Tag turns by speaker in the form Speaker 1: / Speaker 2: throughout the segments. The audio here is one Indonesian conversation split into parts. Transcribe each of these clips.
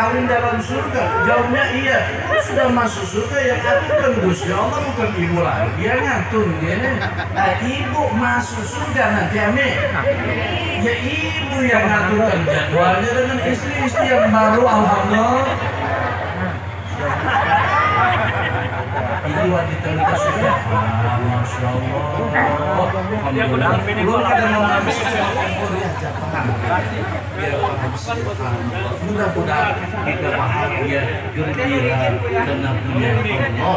Speaker 1: kawin dalam surga? Jawabnya iya. Sudah masuk surga yang atur kan Gusti Allah, bukan ibu lagi yang ngatur dia. Nah, ibu masuk surga nanti ame. Ya ibu yang ngaturkan jadwalnya dengan istri-istri yang baru, alhamdulillah. Ini wanita kita sudah, masya Allah. Belum ada nama mudah-mudahan kita bahagia, gembira, karena punya Allah.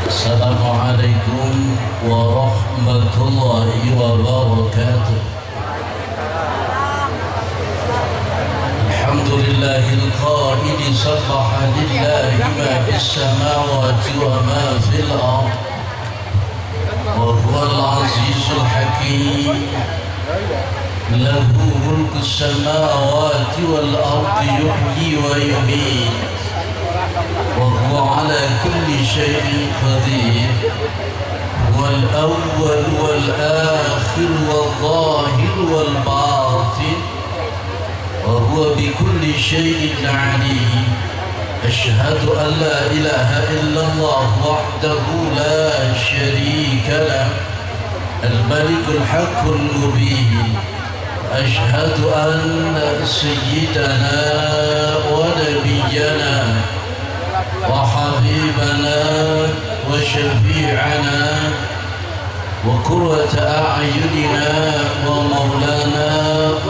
Speaker 1: Assalamualaikum warahmatullahi wabarakatuh. Alhamdulillahil qail sabbaha lillahi ma fis samawati wa ma fil ardh wa huwal azizul hakim. Lahu mulkus samawati wal ardi yuhyi wa yumiit وهو على كل شيء قدير. هو الأول والآخر والظاهر والباطن وهو بكل شيء عليم. أشهد أن لا إله إلا الله وحده لا شريك له الملك الحق المبين. أشهد أن سيدنا ونبينا وحبيبنا وشفيعنا وقرة أعيننا ومولانا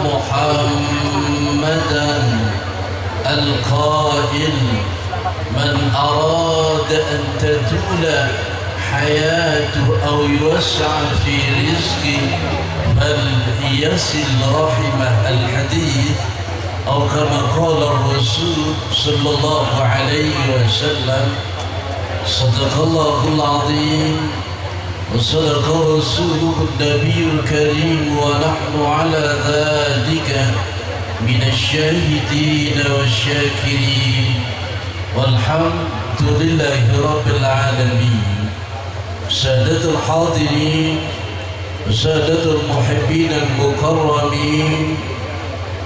Speaker 1: محمدا القائل: من أراد أن تطول حياته أو يوسع في رزقه فليصل رحمه. الحديث أو كما قال الرسول صلى الله عليه وسلم: صدق الله العظيم وصدق رسوله النبي الكريم ونحن على ذلك من الشاهدين والشاكرين والحمد لله رب العالمين. سادة الحاضرين وسادة المحبين المكرمين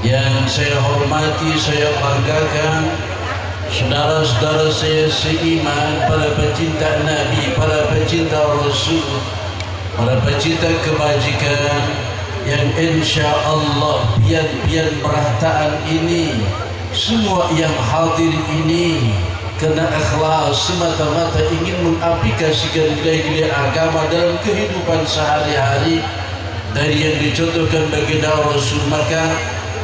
Speaker 1: yang saya hormati, saya banggakan, saudara-saudara saya seiman, para pecinta Nabi, para pecinta Rasul, para pecinta kebajikan, yang insya Allah pian-pian perataan ini, semua yang hadir ini kena ikhlas semata-mata ingin mengaplikasikan nilai-nilai agama dalam kehidupan sehari-hari dari yang dicontohkan baginda Rasul. Maka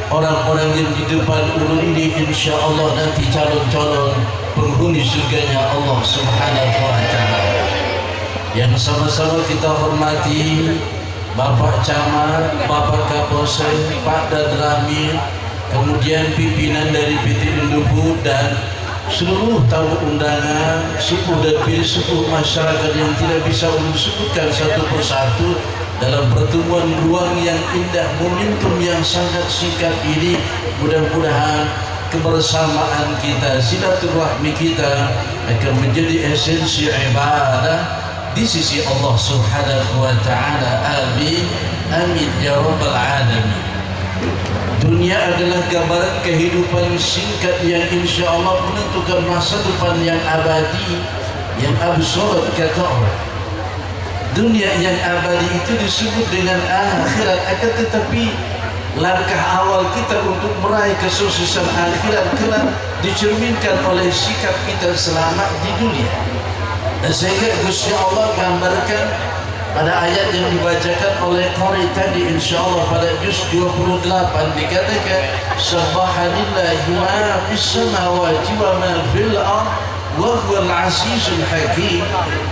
Speaker 1: orang-orang yang di depan ulun ini insya Allah nanti calon-calon penghuni surganya Allah Subhanahu wa ta'ala. Yang sama-sama kita hormati Bapak Camat, Bapak Kapolsek, Pak Dadramil, kemudian pimpinan dari PT Indofood dan seluruh tamu undangan, suku dan suku masyarakat yang tidak bisa ulun sebutkan satu persatu dalam pertemuan ruang yang indah momentum yang sangat singkat ini. Mudah-mudahan kebersamaan kita, silaturahmi kita akan menjadi esensi ibadah di sisi Allah Subhanahu wa ta'ala. Amin amin ya rabbal alamin. Dunia adalah gambaran kehidupan singkat yang insya Allah menentukan masa depan yang abadi, yang absolut kata orang. Dunia yang abadi itu disebut dengan akhirat, akan tetapi langkah awal kita untuk meraih kesuksesan akhirat kelak dicerminkan oleh sikap kita selama di dunia. Dan sehingga Gusti Allah gambarkan pada ayat yang dibacakan oleh qari tadi insyaallah pada juz 28 dikatakan subhanallahi ma fis samawati wa ma fil ardh wa huwal azizul hakim.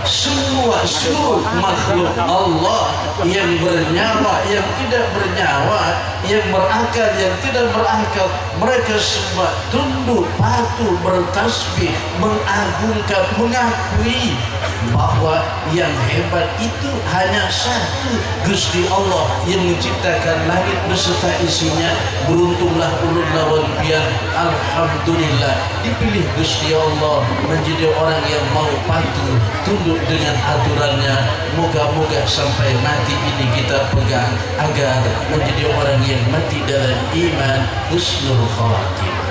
Speaker 1: Semua seluruh makhluk Allah yang bernyawa, yang tidak bernyawa, yang berakal, yang tidak berakal, mereka semua tunduk, patuh, bertasbih, mengagungkan, mengakui bahwa yang hebat itu hanya satu, Gusti Allah yang menciptakan langit beserta isinya. Beruntunglah ulun lawan biar, alhamdulillah dipilih Gusti Allah menjadi orang yang mau patuh, tunduk dengan aturannya. Moga-moga sampai mati ini kita pegang agar menjadi orang yang mati dalam iman, husnul khawatimah.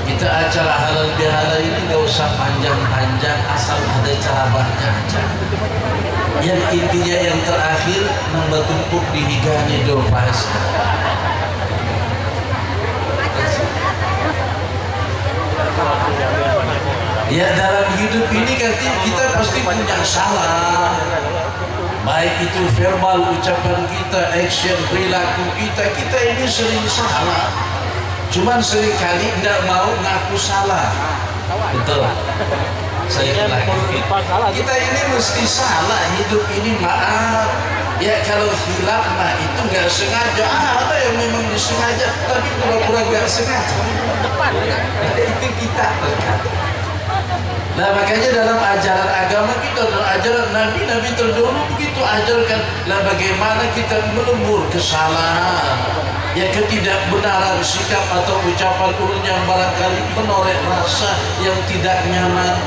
Speaker 1: Kita acara halal bihalal ini gak usah panjang-panjang, asal ada ceramahnya aja. Yang intinya yang terakhir nambah tumpuk di higani dopas. Ya, dalam hidup ini kita pasti punya salah, baik itu verbal ucapan kita, action, perilaku kita ini sering salah. Cuman seringkali tidak mau ngaku salah. Betul. Saya lagi. Kita ini mesti salah hidup ini, maaf. Ya kalau hilaf mah itu nggak sengaja. Ada yang memang disengaja, tapi pura-pura nggak sengaja. Itu kita terkadang. Nah makanya dalam ajaran agama kita, dalam ajaran Nabi terdahulu begitu ajarkan. Nah bagaimana kita melembur kesalahan, ya ketidakbenaran sikap atau ucapan ulun yang barangkali menoreh rasa yang tidak nyaman,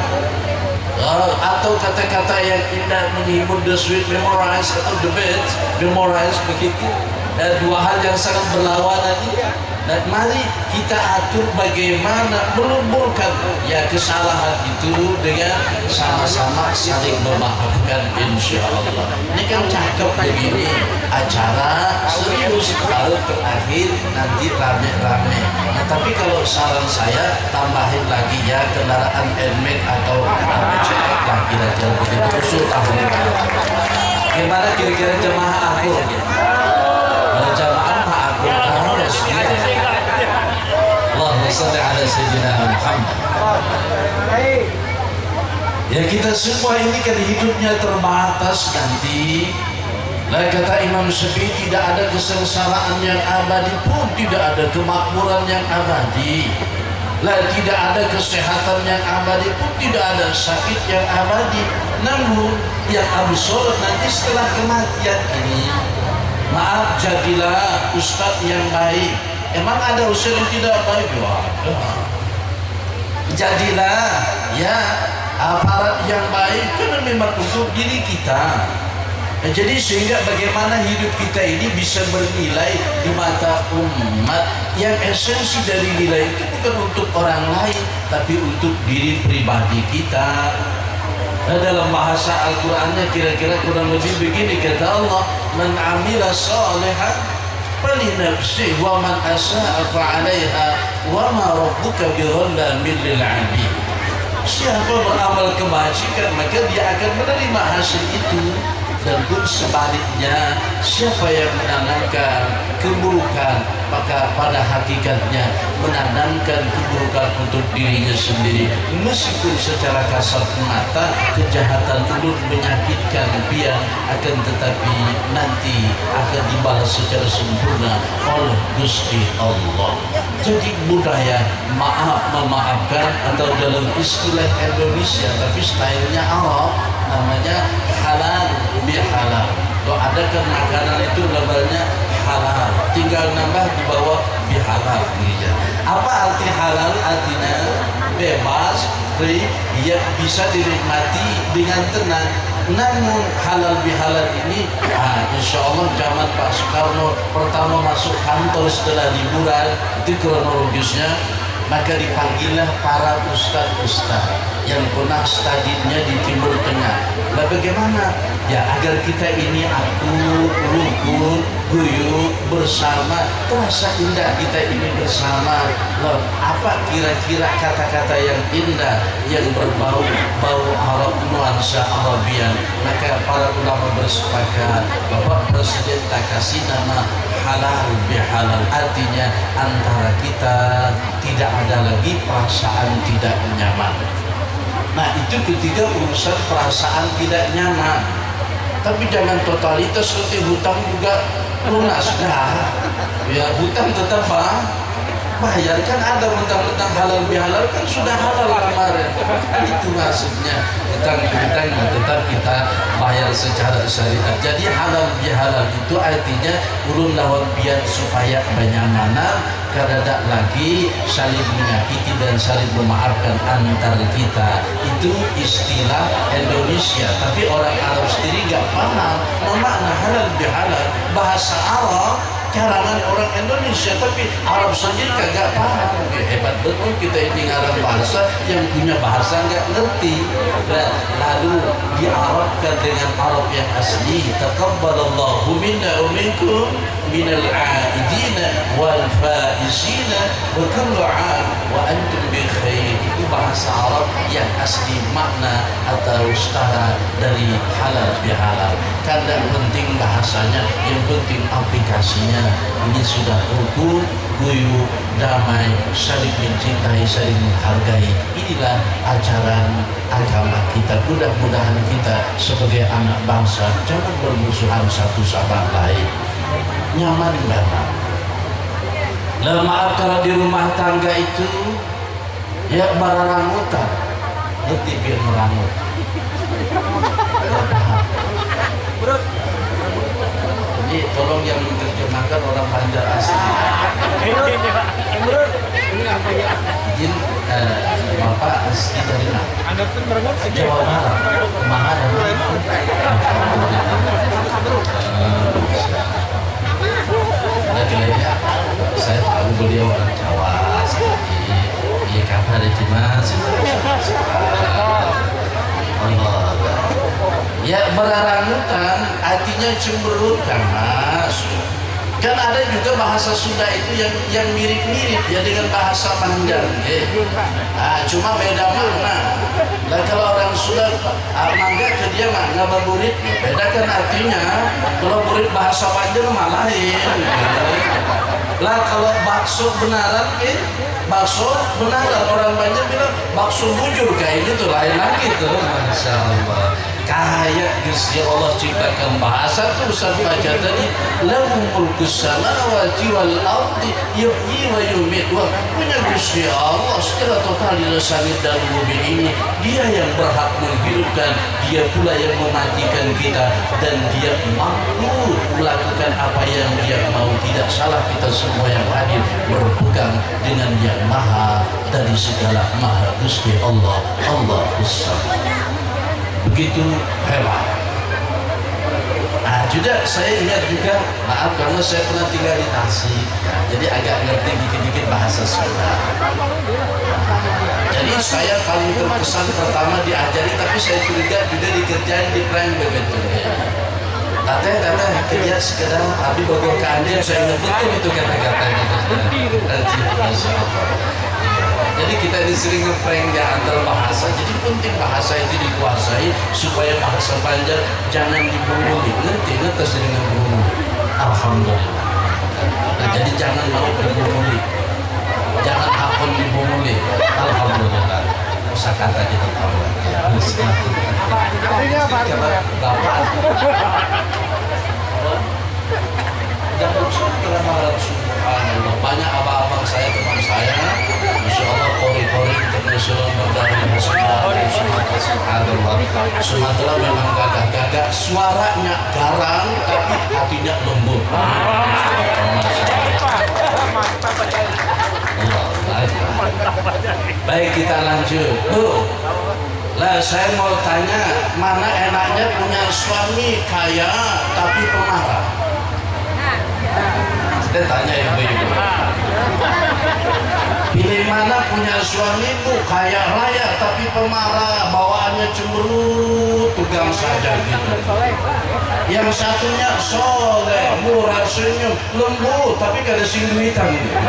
Speaker 1: atau kata-kata yang indah menghibur, the sweet memorize atau the bad memorize, begitu. Dan dua hal yang sangat berlawanan ini. Dan mari kita atur bagaimana melumburkan ya kesalahan itu dengan sama-sama saling memaafkan, insya Allah. Ini kan cakep begini, acara serius, lalu terakhir nanti rame-rame. Nah tapi kalau saran saya tambahin lagi ya kendaraan NMAX atau RPJS lah kira-kira begitu, usul tahun. Gimana kira-kira jemaah aku? Kalau jamaah mah aku harus gitu. Allahumma shalli ala sayyidina Muhammad. Ya kita semua ini kan hidupnya terbatas nanti. Lah kata Imam Syafi'i, tidak ada kesengsaraan yang abadi pun tidak ada kemakmuran yang abadi. Lah tidak ada kesehatan yang abadi pun tidak ada sakit yang abadi. Namun yang absolut nanti setelah kematian ini, maaf, jadilah ustadz yang baik. Emang ada ustadz yang tidak baik? Ya ada. Jadilah ya aparat yang baik, karena memang untuk diri kita. Nah, jadi sehingga bagaimana hidup kita ini bisa bernilai di mata umat. Yang esensi dari nilai itu bukan untuk orang lain, tapi untuk diri pribadi kita. Nah, dalam bahasa Al-Qur'annya kira-kira kurang lebih begini, kata Allah, man amila shalihan falinafsihi wa man asaa fa'alaiha wa ma rabbuka bidzallamin lil 'abid. Siapa beramal kebajikan maka dia akan menerima hasil itu, dan pun sebaliknya siapa yang menanamkan keburukan maka pada hakikatnya menanamkan keburukan untuk dirinya sendiri. Meskipun secara kasat mata kejahatan ulun menyakitkan dia, akan tetapi nanti akan dibalas secara sempurna oleh Gusti Allah. Jadi budaya maaf memaafkan, atau dalam istilah Indonesia tapi stylenya Arab, namanya halal bihalal. Kalau ada kan makanan itu labelnya halal, tinggal nambah di bawah bihalal gitu. Apa arti halal? Artinya bebas, free, ya bisa dinikmati dengan tenang. Namun halal bihalal ini, insya Allah zaman Pak Soekarno pertama masuk kantor setelah liburan, itu kronologisnya, maka dipanggillah para ustadz-ustadz yang pernah studinya di Timur Tengah. Nah bagaimana? Ya agar kita ini akur, rukun, guyup, bersama, terasa indah kita ini bersama. Loh, apa kira-kira kata-kata yang indah, yang berbau Arab, nuansa Arabian? Maka para ulama bersepakat, Bapak Presiden tak kasih nama halal bihalal, artinya antara kita tidak ada lagi perasaan tidak nyaman. Nah itu ketika urusan perasaan tidak nyaman. Tapi jangan totalitas seperti hutang juga lunas. Nah, ya hutang tetap bayar, kan ada mentang-mentang halal bihalal, kan sudah halal kemarin. Kan itu maksudnya, hutang-hutang tetap kita bayar secara syariat. Jadi halal bihalal itu artinya ulun lawan biar supaya benyamanan, kada lagi saling menyakiti dan saling memaafkan antar kita. Itu istilah Indonesia, tapi orang Arab sendiri gak paham makna halal bihalal. Bahasa Arab karangan orang Indonesia, tapi Arab sendiri kagak paham. Hebat betul kita ini ngarang bahasa, yang punya bahasa nggak ngerti. Lalu diarabkan dengan Arab yang asli. Taqabbalallahu minna wa minkum minal aidina wal faizina wa kullu 'am wa antum bi khair. Itu bahasa Arab yang asli, makna atau setara dari halal bihalal. Kadang penting bahasanya, yang penting aplikasinya. Ini sudah rukun, guyup, damai, saling mencintai, saling menghargai. Inilah ajaran agama kita. Mudah-mudahan kita sebagai anak bangsa jangan bermusuhan satu sama lain. Nyaman banget. Lah maaf kalau di rumah tangga itu ya merarangutan, ngerti biar merangut. Jadi tolong yang menerjemahkan orang Banjar asli. Izin Bapak asli dari mana? Jawa Barat. Kemana? Lagi-lagi saya tahu beliau orang Jawa. Iya kapan ada Dimas? Allah. Ya merarangutan artinya cemberut kan Mas. Kan ada juga bahasa Sunda itu yang mirip-mirip ya dengan bahasa Banjar. Nah, cuma beda makna. Nah kalau orang Sunda mangga ke dia mangga baburit, beda kan artinya. Kalau burit bahasa Banjar malah lain. Lah kalau bakso benaran bakso benaran, orang Banjar bilang bakso bujur, kayak gitu lain lagi tuh. Masya Allah. Kayak Gusti Allah ciptakan bahasa tuh sampai baca tadi, lahu mulkus samawati wal ardi yuhyi wa yumiit. Wah, punya Gusti Allah secara total di langit dan bumi ini. Dia yang berhak menghidupkan, dia pula yang mematikan kita, dan dia mampu melakukan apa yang dia mau. Tidak salah kita semua yang hadir berpegang dengan yang maha dari segala maha Gusti Allah, Allahus Samad. Begitu hebat. Nah juga saya ingat juga, maaf karena saya pernah tinggal di Tasik, jadi agak ngerti dikit-dikit bahasa Sunda. Jadi saya paling terkesan pertama diajari, tapi saya curiga juga dikerjain di prank begitu. Tante kerja sekedar habis bogor kandil, saya ingat betul itu kata-katanya. Jadi kita ini sering ngeprank di antar bahasa. Jadi penting bahasa itu dikuasai supaya bahasa Banjar jangan dibunguli. Ngerti dengan bunguli. Alhamdulillah. Nah, jadi jangan mau dibunguli. Jangan akun dibunguli. Alhamdulillah. Kosakata kita tahu. Artinya apa? Bapak. Jangan subhanallah, subhanallah. Banyak abang-abang saya, teman saya, Masya Allah, kori-kori internasional berdari subhanallah. Sumatera memang gagah-gagah, suaranya garang tapi hatinya lembut. Baik, kita lanjut. Lah saya mau tanya, mana enaknya punya suami kaya tapi pemarah? Saya tanya ibu-ibu, pilih mana punya suamimu kaya raya tapi pemarah, bawaannya cemberut, tegang saja gitu. Yang satunya soleh, murah, senyum, lembut tapi gak ada singguitan gitu.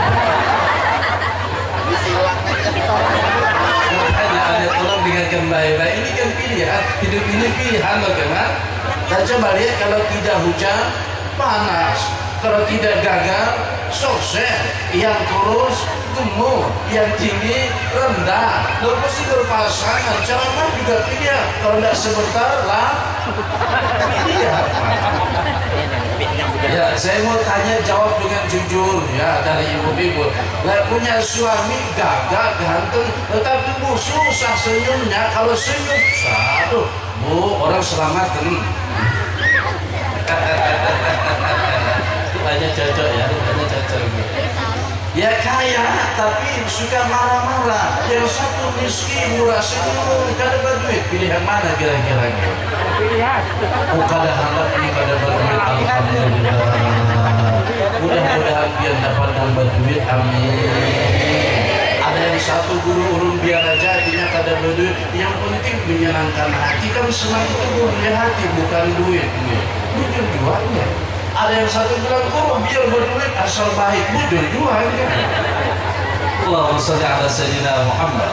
Speaker 1: Ada tolong dengarkan baik-baik, ini kan pilihan, hidup ini pilihan loh kan. Dan coba lihat kalau tidak hujan panas, Kalau tidak gagal, sukses. Yang kurus, gemuk. Yang tinggi, rendah. Lo pasti berpasangan. Ceramah juga pilih. Kalau tidak sebentar lah, pilih. Ya, saya mau tanya, jawab dengan jujur ya dari ibu-ibu. Punya suami gagah, ganteng, tetapi bu susah senyumnya. Kalau senyum, aduh, bu orang selamat nih. Hanya cocok ya, hanya cocok. Ya kaya, tapi suka marah-marah. Yang satu miskin, murah senyum, kada berduit. Pilih yang mana kira-kira? Oh, kada hangat ini kada berduit. Alhamdulillah. Mudah-mudahan biar dapat nambah duit. Amin. Ada yang satu guru urun biar aja, artinya kada berduit. Yang penting menyenangkan hati. Kan senang itu guru hati, bukan duit. Bujur jualnya. Ada yang satu bilang guru biar berduit asal baik. Bujur jualnya. Allahumma sholli ala sayyidina Muhammad.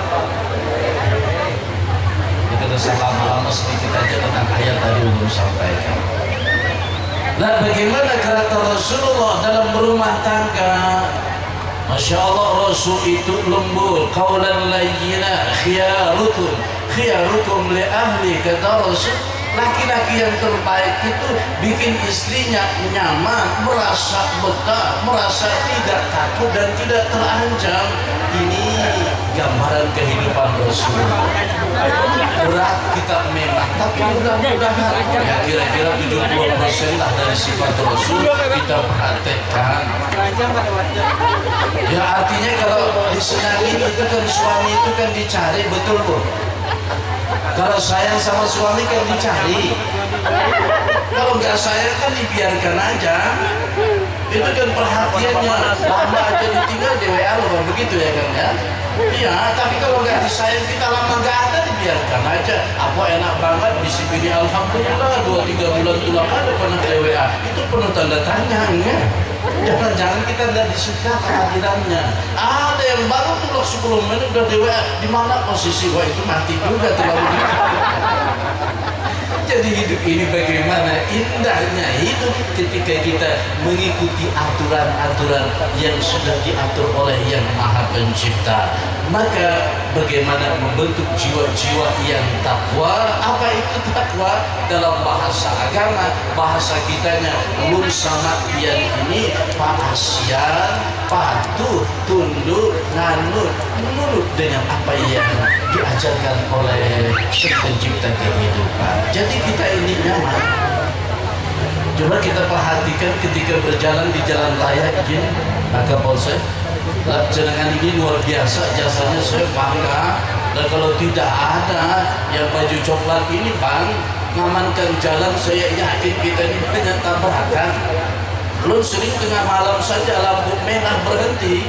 Speaker 1: Kita sudah lama sedikit aja tentang ayat tadi untuk sampaikan. Nah, bagaimana karakter Rasulullah dalam berumah tangga? Masya Allah, Rasul itu lembut, qaulan layyina, khiyarukum li ahli, kata Rasul. Laki-laki yang terbaik itu bikin istrinya nyaman, merasa betah, merasa tidak takut dan tidak terancam. Ini gambaran kehidupan Rasul. Berat kita memang, tapi mudah-mudahan ya kira-kira 70% lah dari sifat Rasul kita praktekkan. Ya artinya kalau disenangi itu kan suami itu kan dicari, betul bu. Kalau sayang sama suami kan dicari. Kalau nggak sayang kan dibiarkan aja. Itu kan perhatiannya lama aja ditinggal di WA loh, begitu ya kan ya. Iya, tapi kalau nggak disayang kita lama nggak ada, dibiarkan aja. Apa enak banget bisi bini alhamdulillah 2-3 bulan tulang ada pernah di WA. Itu penuh tanda tanya ya. Jangan-jangan kita nggak disuka kehadirannya. Ada yang baru tulang 10 menit udah di WA. Di mana posisi? Wah itu mati juga terlalu. Jadi hidup ini bagaimana indahnya hidup ketika kita mengikuti aturan-aturan yang sudah diatur oleh Yang Maha Pencipta. Maka bagaimana membentuk jiwa-jiwa yang takwa? Apa itu takwa? Dalam bahasa agama, bahasa kitanya lum sama pian ini paasian, patuh, tunduk, nganut, menurut dengan apa yang diajarkan oleh Pencipta kehidupan. Jadi kita ini nyaman. Coba kita perhatikan ketika berjalan di jalan raya izin maka polsek jenengan ini luar biasa jasanya, saya bangga. Dan kalau tidak ada yang baju coklat ini bang ngamankan jalan, saya yakin kita ini banyak tabrakan. Belum sering tengah malam saja lampu merah berhenti.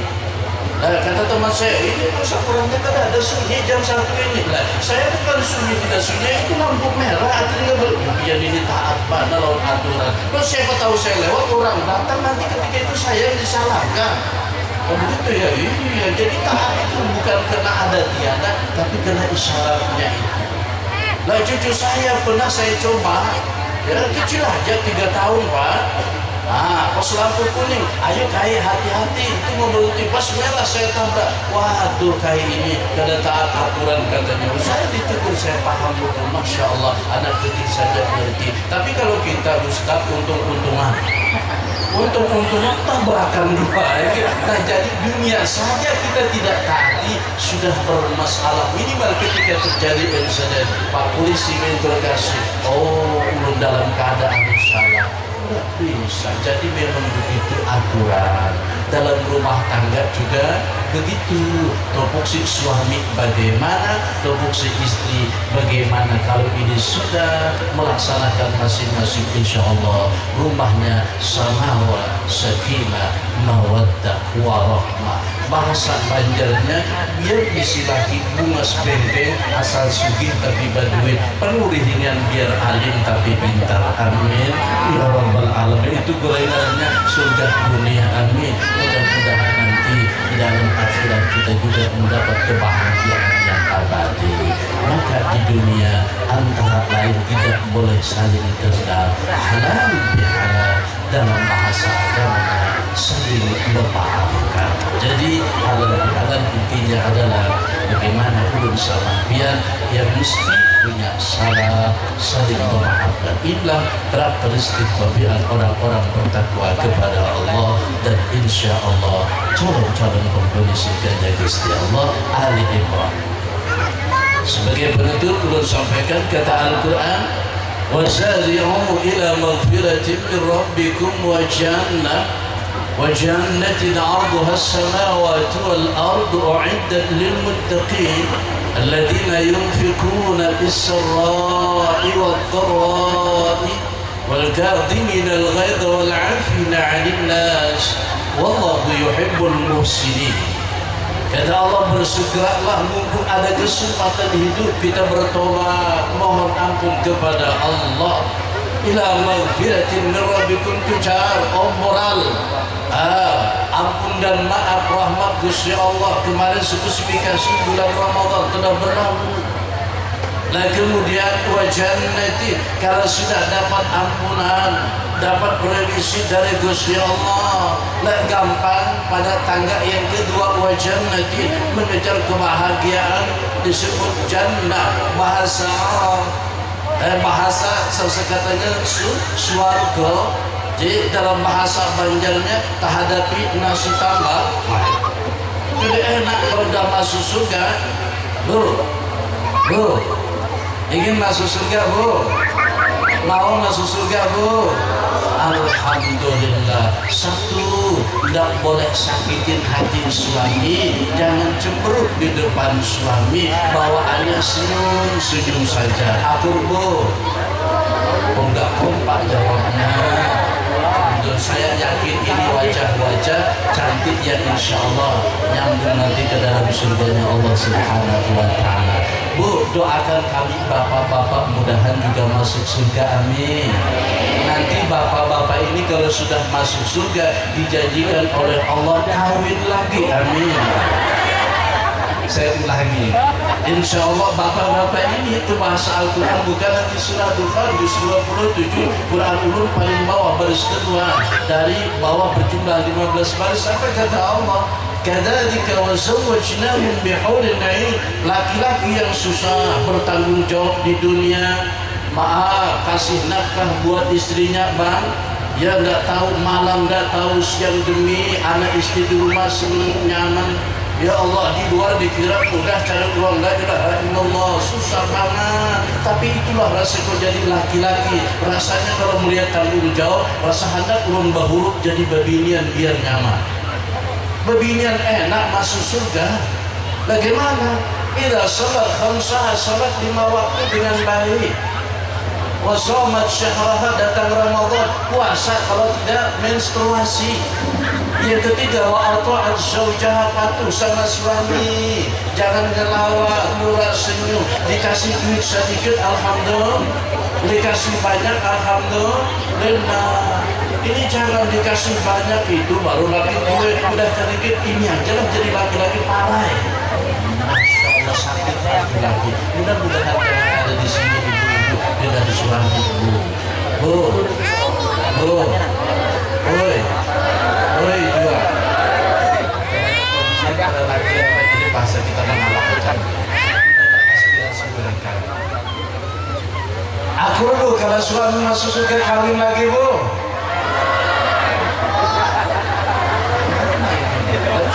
Speaker 1: Kata teman saya, ini rusak kurangnya kan ada sunyi jam 1 ini. Saya bukan sunyi tidak sunyi, itu lampu merah artinya biar ini taat pada lawan aturan. Terus siapa tahu saya lewat orang datang nanti ketika itu saya yang disalahkan. Oh begitu ya, iya. Jadi taat itu bukan karena ada tiada, tapi karena isyaratnya itu. Lah cucu saya pernah saya coba, ya kecil aja 3 tahun pak. Nah, pas lampu kuning, ayo kai hati-hati, itu mau berhenti. Pas merah saya tabrak. Waduh kai ini kada taat aturan katanya. Saya ditegur, saya paham betul. Masya Allah, anak kecil saja ngerti. Tapi kalau kita ustaz untung-untungan, untung-untungan tabrakan dua. Nah jadi dunia saja kita tidak taati sudah bermasalah. Minimal ketika terjadi insiden, Pak polisi menginterogasi, oh belum dalam keadaan salah. Tidak bisa, jadi memang begitu aturan. Dalam rumah tangga juga begitu. Topoksi suami bagaimana, topoksi istri bagaimana. Kalau ini sudah melaksanakan masing-masing, insya Allah rumahnya samawa, sakinah, mawaddah, warahmah. Bahasa Banjarnya biar disilahi bunga sebenteng asal sugih tapi baduit, penuh ringan biar alim tapi pintar. Amin ya rabbal alamin. Itu gorengannya surga dunia. Amin. Mudah-mudahan nanti di dalam akhirat kita juga mendapat kebahagiaan yang abadi. Maka di dunia antara lain tidak boleh saling dendam. Halal bihalal dalam bahasa agama memaafkan. Jadi hal-hal intinya adalah bagaimana belum salah biar yang mesti punya salah saling memaafkan. Inilah karakteristik tabiat orang-orang bertakwa kepada Allah, dan insya Allah calon-calon penghuni surganya Gusti Allah ahli Imran. Sebagai penutup perlu sampaikan kata Al-Quran, وَسَارِعُوا إِلَى مَغْفِرَةٍ مِّن رَّبِّكُمْ وَجَنَّةٍ عَرْضُهَا السَّمَاوَاتُ وَالْأَرْضُ أُعِدَّتْ لِلْمُتَّقِينَ الَّذِينَ يُنفِقُونَ بِالسَّرَّاءِ وَالضَّرَّاءِ وَالْكَاظِمِينَ الْغَيْظَ وَالْعَافِينَ عَنِ النَّاسِ وَاللَّهُ يُحِبُّ الْمُحْسِنِينَ. Kata Allah, bersegeralah mumpung ada kesempatan hidup kita bertobat, mohon ampun kepada Allah. Ila maghfiratin min rabbikum, kejar moral, ampun dan maaf rahmat Gusti Allah. Kemarin spesifikasi bulan Ramadan telah berlalu. Nah kemudian wajannati, kalau sudah dapat ampunan, dapat remisi dari Gusti Allah, nah gampang pada tangga yang kedua wajannati, mengejar kebahagiaan disebut jannah. Bahasa katanya suarga. Jadi dalam bahasa Banjarnya tahadapi nasi tambah. Jadi enak kalau udah masuk surga. Bu, ingin masuk surga bu? Mau masuk surga bu? Alhamdulillah. Satu, tidak boleh sakitin hati suami, jangan cemberut di depan suami, bawaannya senyum saja. Akur bu? Enggak kompak jawabnya. Saya yakin ini wajah-wajah cantik yang insya Allah nyambung nanti ke dalam surganya Allah Subhanahu wa Ta'ala. Bu, doakan kami bapak-bapak mudahan juga masuk surga, amin. Nanti bapak-bapak ini kalau sudah masuk surga dijanjikan oleh Allah kawin lagi, amin. Saya ulangi, insya Allah bapak-bapak ini itu bahasa Al-Quran bukan nanti surah Dukhan juz 27 Quran ulun paling bawah baris kedua, dari bawah berjumlah 15 baris. Apa kata Allah? Kadzalika wa zawwajnahum bihuril 'ain. Laki-laki yang susah bertanggung jawab di dunia, maaf kasih nafkah buat istrinya bang, ya nggak tahu malam nggak tahu siang demi anak istri di rumah senang nyaman. Ya Allah, di luar dikira mudah cari uang, la ilaha illallah, susah banget. Tapi itulah resiko jadi laki-laki. Rasanya kalau melihat tanggung jawab, rasa hendak ulun bahuruk jadi babinian biar nyaman. Babinian enak masuk surga. Bagaimana? Idza salat khamsah, salat 5 waktu dengan baik. Wa shamat syahraha, datang Ramadan, puasa kalau tidak menstruasi. Yang ketiga, wa ata'at zaujaha, patuh sama suami, jangan ngelawak, murah senyum. Dikasih duit sedikit alhamdulillah, dikasih banyak alhamdulillah. Ini jangan dikasih banyak, itu baru lagi gue udah sedikit, ini aja lah jadi laki-laki parah. Masya Allah, sakit laki-laki. Mudah-mudahan yang ada di sini ibu-ibu dengan suami ibu. Bu, oi juga. Ada lagi yang jadi bahasa kita mengalahkan aspirasi mereka. Aku dulu kalau suami masuk surga kawin lagi bu.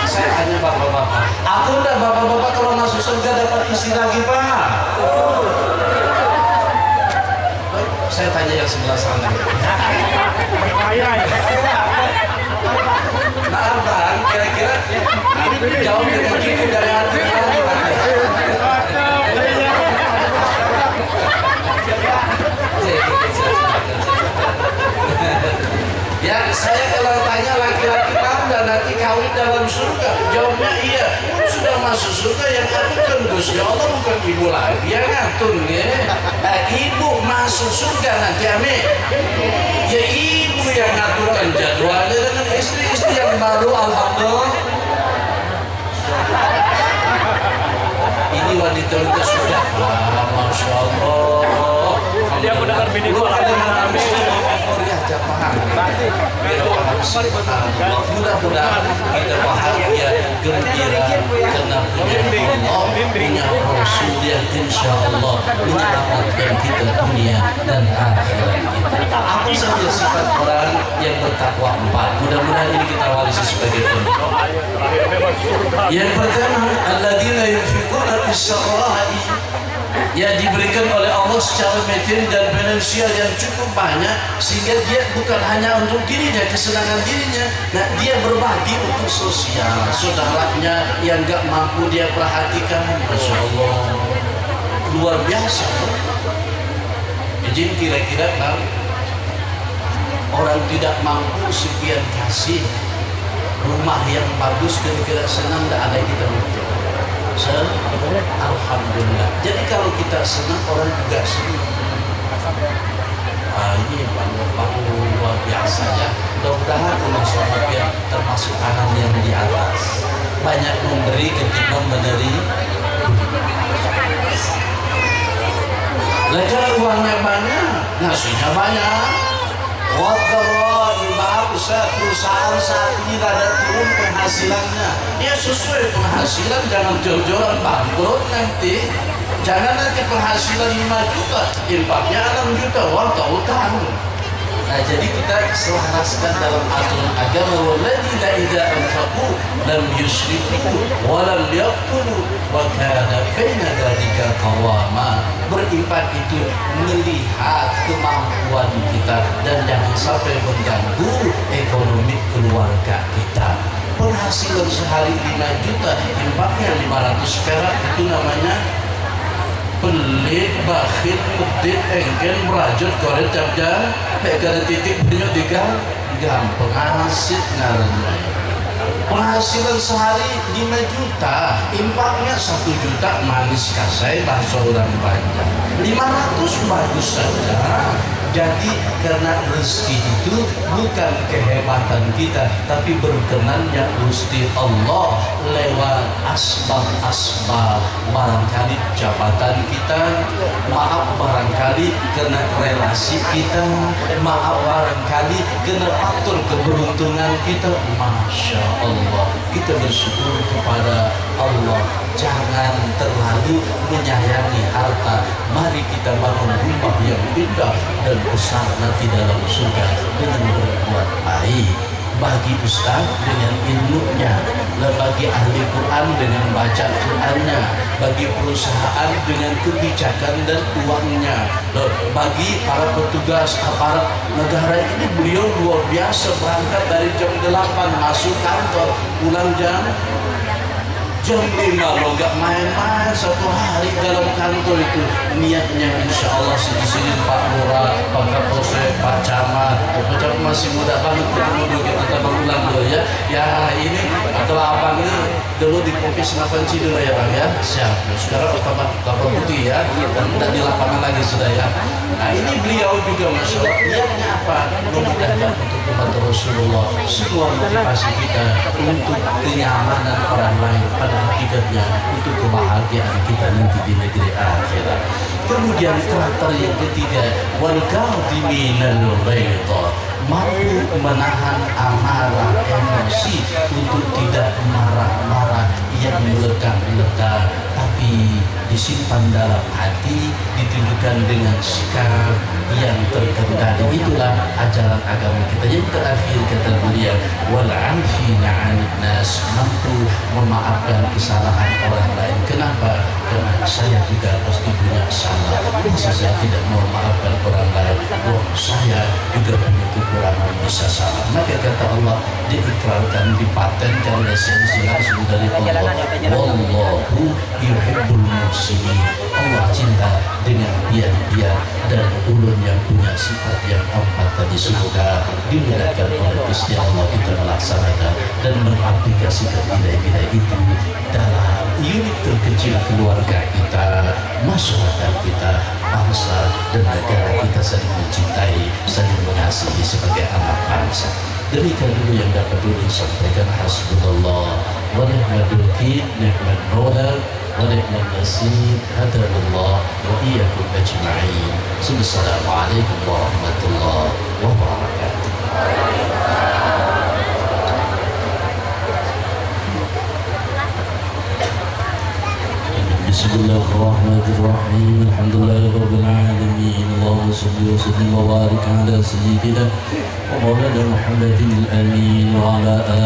Speaker 1: Saya tanya bapak-bapak. Aku enggak bapak-bapak kalau masuk surga dapat istri lagi pak. Saya tanya yang sebelah sana. Nah bang, kira-kira jauh dengan gitu dari hati ya. Saya kalau tanya laki-laki kamu dan nanti kawin dalam surga, jawabnya iya. Sudah masuk surga yang aturkan Gusti Allah, bukan ibu lagi yang ngatur ya. Ibu masuk surga nanti, amin. Ya ibu yang ngaturkan jadwalnya dengan istri-istri yang baru, alhamdulillah. Ini wanita-wanita sudah, masya Allah.
Speaker 2: Dia mendengar bini gua.
Speaker 1: Lihat Jepang. Mudah-mudahan kita bahagia, gembira karena punya Allah, punya Rasul yang insya Allah menyelamatkan kita dunia dan akhirat kita. Apa saja sifat orang yang bertakwa 4? Mudah-mudahan ini kita warisi sebagai penutup. Yang pertama, alladzina yunfiquna fis-sarra'i, yang diberikan oleh Allah secara materi dan finansial yang cukup banyak sehingga dia bukan hanya untuk dirinya, kesenangan dirinya, nah dia berbagi untuk sosial, saudaranya yang gak mampu dia perhatikan. Masya Allah, luar biasa. Jadi kira-kira kan orang tidak mampu sekian kasih rumah yang bagus, kira-kira senang tidak ada kita betul. Alhamdulillah. Jadi kalau kita senang, orang juga senang. Ini bangun luar biasa ya. Mudah-mudahan Allah SWT termasuk tangan yang di atas, banyak memberi ketimbang menerima. Nah, kalau uangnya banyak, nasinya banyak. Perusahaan saat ini rada turun penghasilannya, ya sesuai penghasilan, jangan jor-joran bangkrut nanti. Jangan nanti penghasilan 5 juta, infaknya 6 juta, wah utang. Nah, jadi kita selaraskan dalam aturan agama, walladzina idza anfaqu lam yusrifu wa lam yaqtulu wa kana baina dzalika qawama. Berinfak itu melihat kemampuan kita dan jangan sampai mengganggu ekonomi keluarga kita. Penghasilan sehari 5 juta, infaknya 500 perak, itu namanya pelit, bakhil, pedit, engkel, merajut, koret, capja, kada titik penyut digang, gampang hasil ngarannya. Penghasilan sehari 5 juta, impaknya 1 juta, manis kasai, bahasa orang panjang. 500 bagus saja. Jadi karena rezeki itu bukan kehebatan kita, tapi berkenannya Gusti Allah lewat asbab-asbab. Barangkali jabatan kita, maaf barangkali kena relasi kita, maaf barangkali kena faktor keberuntungan kita. Masya Allah, kita bersyukur kepada Allah. Jangan terlalu menyayangi harta. Mari kita bangun rumah yang indah dan besar nanti dalam surga dengan berbuat baik. Bagi ustaz dengan ilmunya, bagi ahli Quran dengan baca Qurannya, bagi perusahaan dengan kebijakan dan uangnya, bagi para petugas aparat negara ini beliau luar biasa, berangkat dari jam 8 masuk kantor, pulang jam 5, lo gak main-main satu hari dalam kantor itu. Niatnya insya Allah sini Pak Lurah, Pak Kapolsek, Pak Camat, Pak Camat masih muda banget, ketemu kita ulang dulu ya. Ya ini atau abang ini dulu di kopi senapan dulu ya bang ya. Siap. Sekarang otomat kapal putih ya, dan tidak di lapangan lagi sudah ya. Nah ini beliau juga masya Allah. Niatnya apa? Memudahkan untuk umat Rasulullah. Semua motivasi kita untuk kenyamanan orang lain, pada hakikatnya untuk kebahagiaan kita nanti di negeri akhirat. Kemudian karakter yang ketiga, wal kadhiminal ghaidha, mampu menahan amarah emosi untuk tidak marah-marah yang meledak-ledak, tapi disimpan dalam hati, ditunjukkan dengan sikap yang terkendali. Itulah ajaran agama kita. Yang terakhir kata beliau, wal 'afina 'anil nas, mampu memaafkan kesalahan orang lain. Kenapa? Karena saya juga pasti punya salah. Masa saya tidak mau memaafkan orang lain? Oh, saya juga punya kekurangan, bisa salah. Maka kata Allah, diikrarkan, dipatenkan lisensi langsung dari Allah. Wallahu yuhibbul muhsinin. Allah cinta dengan biar-biar dan ulun yang punya sifat yang 4 tadi. Semoga dimudahkan oleh Gusti Allah kita melaksanakan dan mengaplikasikan nilai-nilai itu dalam unit terkecil keluarga kita, masyarakat kita, bangsa dan negara kita, saling mencintai, saling mengasihi sebagai anak bangsa. Demikian dulu yang dapat dulu sampaikan. Hasbunallah wa ni'mal wakil, ni'mal maula wa ni'mal nasir. Hadanallah wa iyyakum ajma'in. Assalamualaikum warahmatullahi wabarakatuh. بسم الله الرحمن الرحيم الحمد لله رب العالمين اللهم صل وسلم وبارك على سيدنا ومولانا محمد الأمين وعلى آله